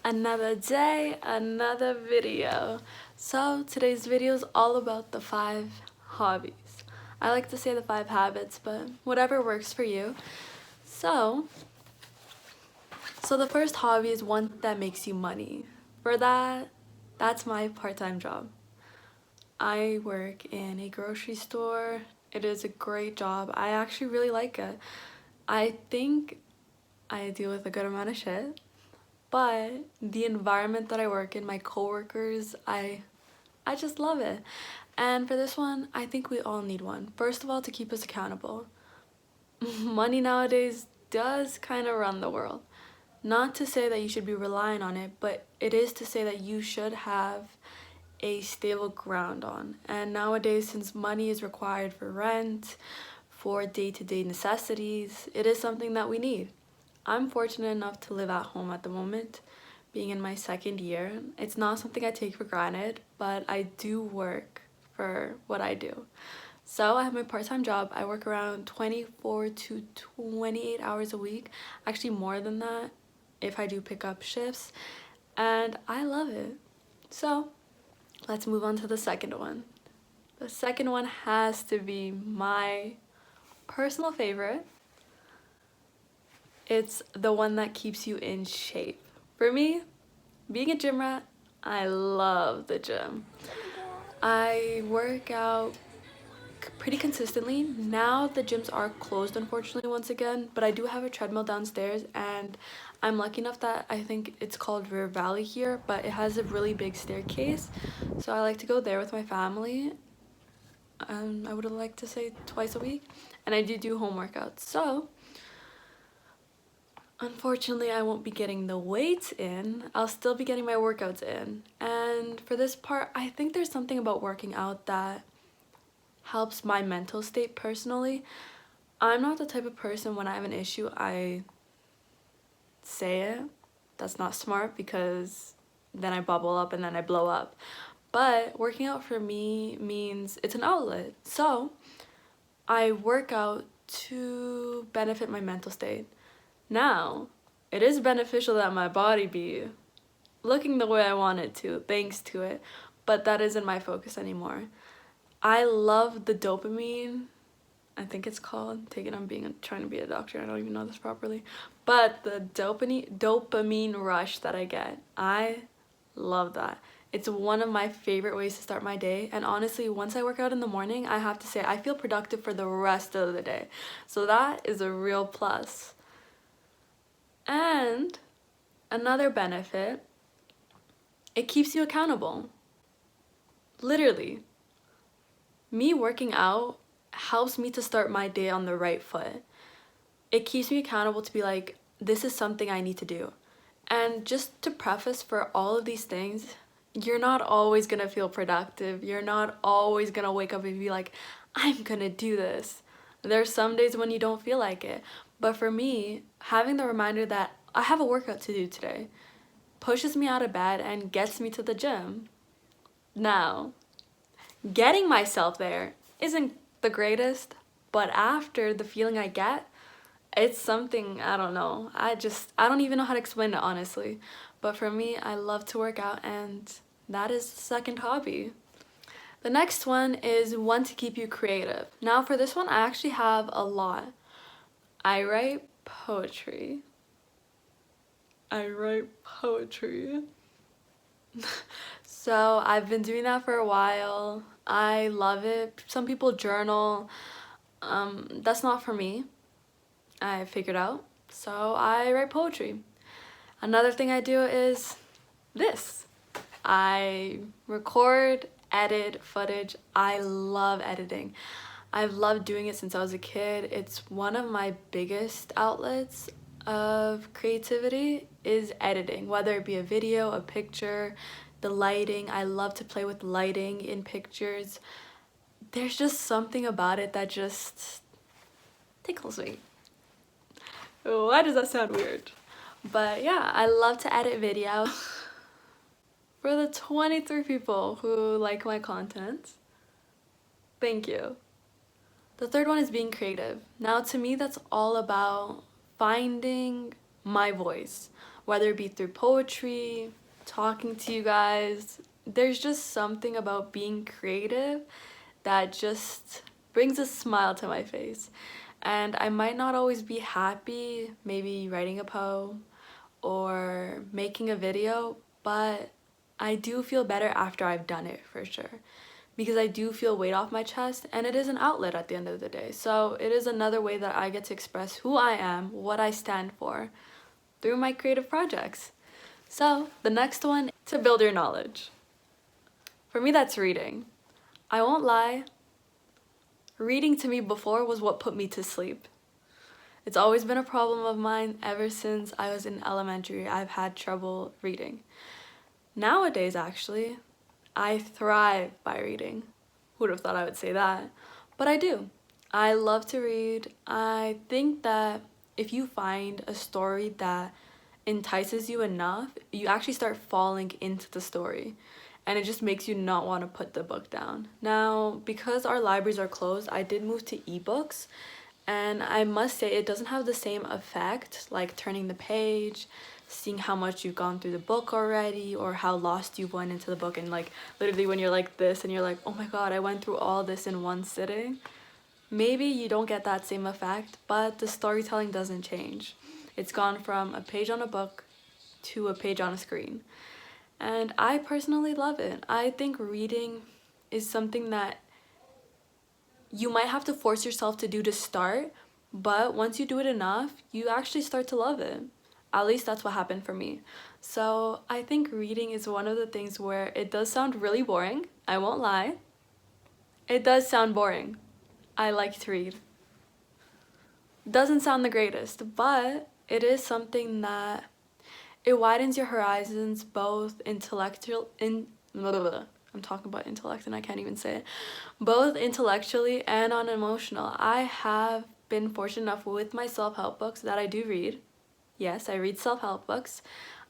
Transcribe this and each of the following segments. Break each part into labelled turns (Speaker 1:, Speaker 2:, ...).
Speaker 1: Another day, another video. So today's video is all about the 5 hobbies. I like to say the 5 habits, but whatever works for you. So the first hobby is one that makes you money. For that, that's my part-time job. I work in a grocery store. It is a great job. I actually really like it. I think I deal with a good amount of shit, but the environment that I work in, my coworkers, I just love it. And for this one, I think we all need one. First of all, to keep us accountable. Money nowadays does kind of run the world. Not to say that you should be relying on it, but it is to say that you should have a stable ground on. And nowadays, since money is required for rent, for day-to-day necessities, it is something that we need. I'm fortunate enough to live at home at the moment, being in my 2nd year. It's not something I take for granted, but I do work for what I do. So I have my part-time job. I work around 24 to 28 hours a week, actually more than that if I do pick up shifts, and I love it. So let's move on to the second one. The second one has to be my personal favorite. It's the one that keeps you in shape. For me, being a gym rat, I love the gym. I work out pretty consistently. Now the gyms are closed, unfortunately, once again, but I do have a treadmill downstairs, and I'm lucky enough that I think it's called River Valley here, but it has a really big staircase, so I like to go there with my family. I would like to say twice a week, and I do home workouts. So unfortunately, I won't be getting the weights in. I'll still be getting my workouts in. And for this part, I think there's something about working out that helps my mental state personally. I'm not the type of person, when I have an issue, I say it. That's not smart, because then I bubble up and then I blow up. But working out for me means it's an outlet. So I work out to benefit my mental state. Now, it is beneficial that my body be looking the way I want it to, thanks to it, but that isn't my focus anymore. I love the dopamine, I think it's called, trying to be a doctor, I don't even know this properly, but the dopamine rush that I get, I love that. It's one of my favorite ways to start my day, and honestly, once I work out in the morning, I have to say I feel productive for the rest of the day. So that is a real plus. And another benefit, it keeps you accountable. Literally. Me working out helps me to start my day on the right foot. It keeps me accountable to be like, this is something I need to do. And just to preface, for all of these things, you're not always gonna feel productive. You're not always gonna wake up and be like, I'm gonna do this. There's some days when you don't feel like it. But for me, having the reminder that I have a workout to do today pushes me out of bed and gets me to the gym. Now, getting myself there isn't the greatest, but after the feeling I get, it's something, I don't know. I don't even know how to explain it, honestly. But for me, I love to work out, and that is the second hobby. The next one is one to keep you creative. Now for this one, I actually have a lot. I write poetry. So I've been doing that for a while. I love it. Some people journal. That's not for me, I figured out. So I write poetry. Another thing I do is this. I record, edit footage. I love editing. I've loved doing it since I was a kid. It's one of my biggest outlets of creativity is editing, whether it be a video, a picture, the lighting. I love to play with lighting in pictures. There's just something about it that just tickles me. Why does that sound weird? But yeah, I love to edit video. For the 23 people who like my content, thank you. The third one is being creative. Now to me, that's all about finding my voice, whether it be through poetry, talking to you guys. There's just something about being creative that just brings a smile to my face. And I might not always be happy, maybe writing a poem or making a video, but I do feel better after I've done it for sure. Because I do feel weight off my chest, and it is an outlet at the end of the day. So it is another way that I get to express who I am, what I stand for, through my creative projects. So the next one, to build your knowledge. For me, that's reading. I won't lie, reading to me before was what put me to sleep. It's always been a problem of mine ever since I was in elementary. I've had trouble reading. Nowadays, actually, I thrive by reading. Who would have thought I would say that? But I do. I love to read. I think that if you find a story that entices you enough, you actually start falling into the story. And it just makes you not want to put the book down. Now, because our libraries are closed, I did move to ebooks. And I must say it doesn't have the same effect, like turning the page, seeing how much you've gone through the book already, or how lost you went into the book, and like literally when you're like this and you're like, oh my god, I went through all this in one sitting. Maybe you don't get that same effect, but the storytelling doesn't change. It's gone from a page on a book to a page on a screen. And I personally love it. I think reading is something that you might have to force yourself to do to start, but once you do it enough, you actually start to love it. At least that's what happened for me. So I think reading is one of the things where it does sound really boring. I won't lie. It does sound boring. I like to read. Doesn't sound the greatest, but it is something that it widens your horizons, both I'm talking about intellect and I can't even say it. Both intellectually and on emotional. I have been fortunate enough with my self-help books that I do read. Yes, I read self-help books.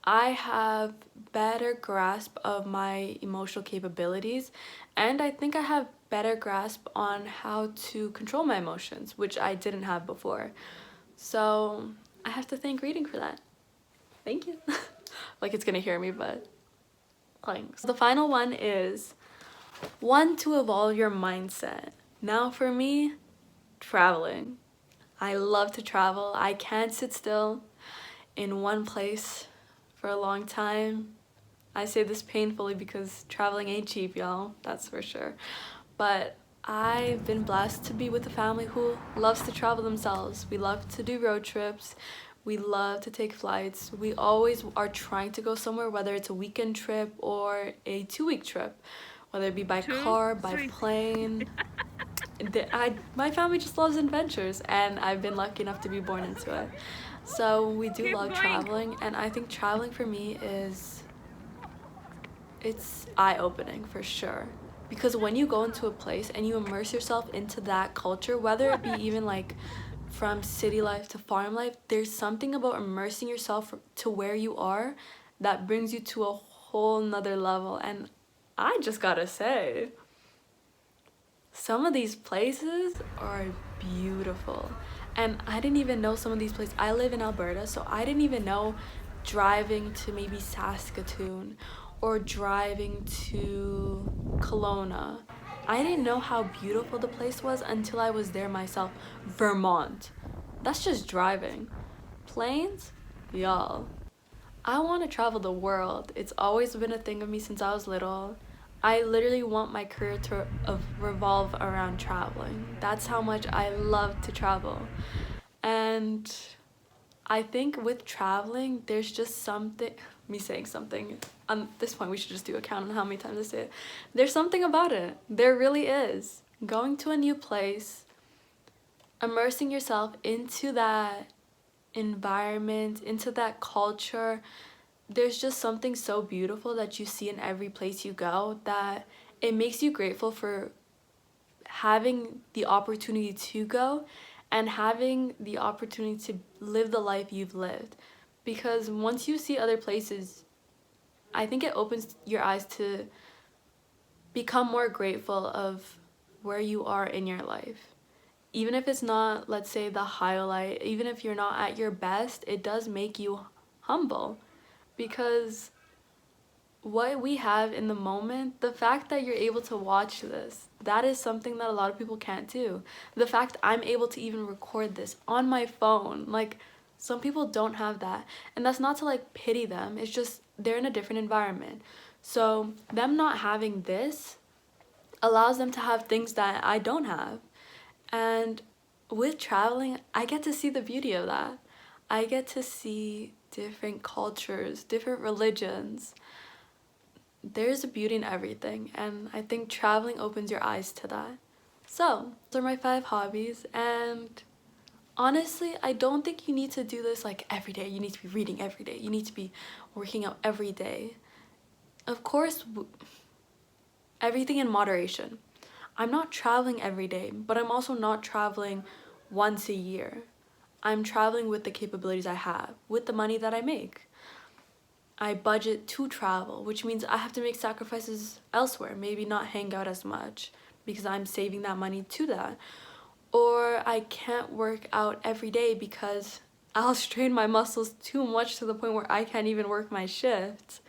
Speaker 1: I have better grasp of my emotional capabilities, and I think I have better grasp on how to control my emotions, which I didn't have before. So I have to thank reading for that. Thank you. Like it's gonna hear me, but thanks. The final one is one to evolve your mindset. Now for me, traveling. I love to travel. I can't sit still in one place for a long time. I say this painfully because traveling ain't cheap, y'all, that's for sure. But I've been blessed to be with a family who loves to travel themselves. We love to do road trips. We love to take flights. We always are trying to go somewhere, whether it's a weekend trip or a 2-week trip, whether it be by car, by plane. My family just loves adventures, and I've been lucky enough to be born into it. So we do love traveling, and I think traveling for me it's eye-opening for sure. Because when you go into a place and you immerse yourself into that culture, whether it be even like from city life to farm life, there's something about immersing yourself to where you are that brings you to a whole nother level. And I just gotta say, some of these places are beautiful. And I didn't even know some of these places. I live in Alberta, so I didn't even know driving to maybe Saskatoon or driving to Kelowna. I didn't know how beautiful the place was until I was there myself. Vermont. That's just driving. Planes? Y'all. I want to travel the world. It's always been a thing of me since I was little. I literally want my career to revolve around traveling. That's how much I love to travel. And I think with traveling, there's just something, me saying something, at this point we should just do a count on how many times I say it. There's something about it. There really is. Going to a new place, immersing yourself into that environment, into that culture, there's just something so beautiful that you see in every place you go that it makes you grateful for having the opportunity to go and having the opportunity to live the life you've lived. Because once you see other places, I think it opens your eyes to become more grateful of where you are in your life. Even if it's not, let's say, the highlight, even if you're not at your best, it does make you humble, because what we have in the moment, the fact that you're able to watch this, that is something that a lot of people can't do. The fact I'm able to even record this on my phone, like, some people don't have that. And that's not to like pity them, it's just they're in a different environment. So them not having this allows them to have things that I don't have. And with traveling, I get to see the beauty of that. I get to see different cultures, different religions. There's a beauty in everything, and I think traveling opens your eyes to that. So, those are my 5 hobbies, and honestly, I don't think you need to do this like every day. You need to be reading every day. You need to be working out every day. Of course, everything in moderation. I'm not traveling every day, but I'm also not traveling once a year. I'm traveling with the capabilities I have, with the money that I make. I budget to travel, which means I have to make sacrifices elsewhere, maybe not hang out as much because I'm saving that money to that. Or I can't work out every day because I'll strain my muscles too much to the point where I can't even work my shifts.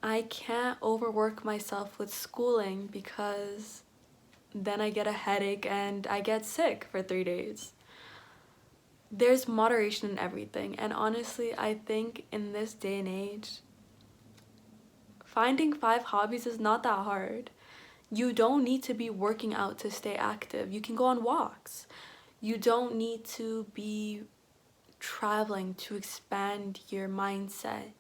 Speaker 1: I can't overwork myself with schooling because then I get a headache and I get sick for 3 days. There's moderation in everything, and honestly, I think in this day and age, finding 5 hobbies is not that hard. You don't need to be working out to stay active. You can go on walks. You don't need to be traveling to expand your mindset.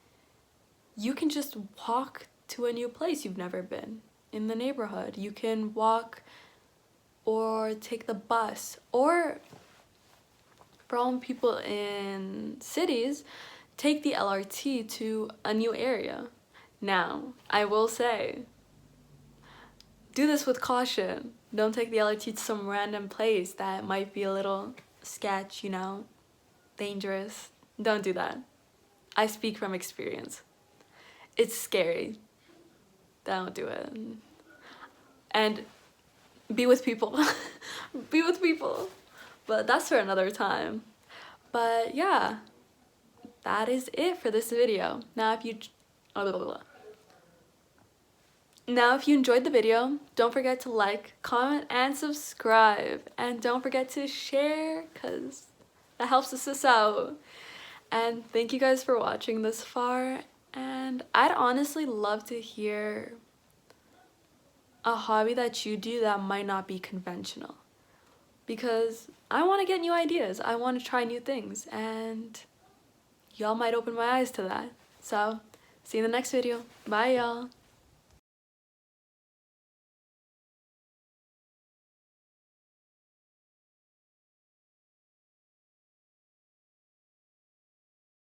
Speaker 1: You can just walk to a new place you've never been in the neighborhood. You can walk or take the bus, or from people in cities, take the LRT to a new area. Now, I will say, do this with caution. Don't take the LRT to some random place that might be a little sketch, you know, dangerous. Don't do that. I speak from experience. It's scary. Don't do it. And be with people. Be with people. But that's for another time. But yeah, that is it for this video. Now if you enjoyed the video, don't forget to like, comment, and subscribe. And don't forget to share, because that helps us out. And thank you guys for watching this far. And I'd honestly love to hear a hobby that you do that might not be conventional, because I want to get new ideas. I want to try new things, and y'all might open my eyes to that. So, see you in the next video. Bye, y'all.